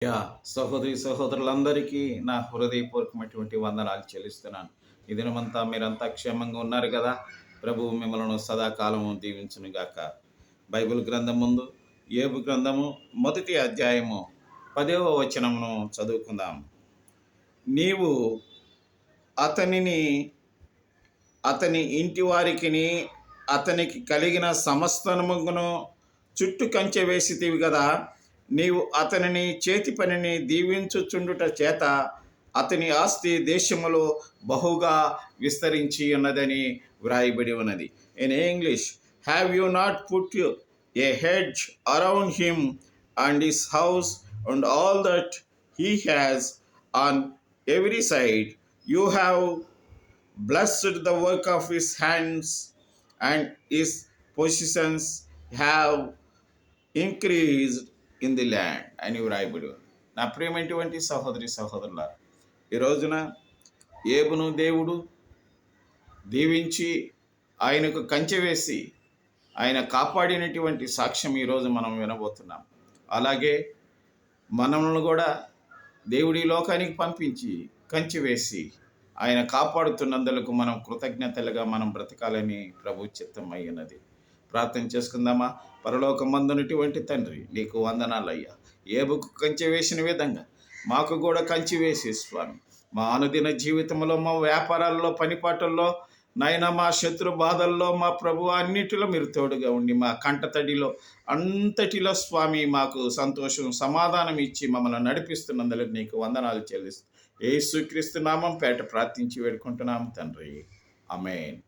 Yeah సహోదరి సహోదరులందరికీ నా హృదయపూర్వకమైనటువంటి వందనాలు చెల్లిస్తున్నాను. ఈ దినమంతా మీరంతా క్షేమంగా ఉన్నారు కదా. ప్రభువు మిమ్మల్ని సదాకాలము దీవించును గాక. బైబిల్ గ్రంథం ముందు యోబు గ్రంథము మొదటి అధ్యాయము 10వ వచనమును చదువుకుందాం. నీవు అతనిని అతని ఇంటి వారికిని అతనికి కలిగిన సమస్తమును చుట్టూ కంచె వేసితివి కదా. నీవు అతనిని చేతి పనిని దీవించుచుండుట చేత అతని ఆస్తి దేశములో బహుగా విస్తరించి ఉన్నదని వ్రాయబడి ఉన్నది. In English, have you not put a hedge around him and his house and all that he has on every side? You have blessed the work of his hands, and his possessions have increased in the land అని వ్రాయబడి ఉంది. నా ప్రియమైనటువంటి సహోదరి సహోదరులారా, ఈ రోజున యోబును దేవుడు దీవించి ఆయనకు కంచె వేసి ఆయన కాపాడినటువంటి సాక్ష్యం ఈరోజు మనం వినబోతున్నాం. అలాగే మనల్ని కూడా దేవుడి లోకానికి పంపించి కంచె వేసి ఆయన కాపాడుతున్నందులకు మనం కృతజ్ఞతలుగా మనం బ్రతకాలని ప్రభు చిత్తం అయినది. ప్రార్థన చేసుకుందామా. పరలోకమందునటువంటి తండ్రి, నీకు వందనాలయ్యా. యోబుకు కంచె వేసిన విధంగా మాకు కూడా కంచె వేసి స్వామి, మా అనుదిన జీవితంలో, మా వ్యాపారాల్లో, పనిపాటల్లో, నాయన మా శత్రు బాధల్లో, మా ప్రభు అన్నిటిలో మీరు తోడుగా ఉండి మా కంటతడిలో అంతటిలో స్వామి మాకు సంతోషం, సమాధానం ఇచ్చి మమ్మల్ని నడిపిస్తున్నందుకు నీకు వందనాలు చెల్లిస్తూ యేసుక్రీస్తు నామం పేట ప్రార్థించి వేడుకుంటున్నాము తండ్రి. ఆమేన్.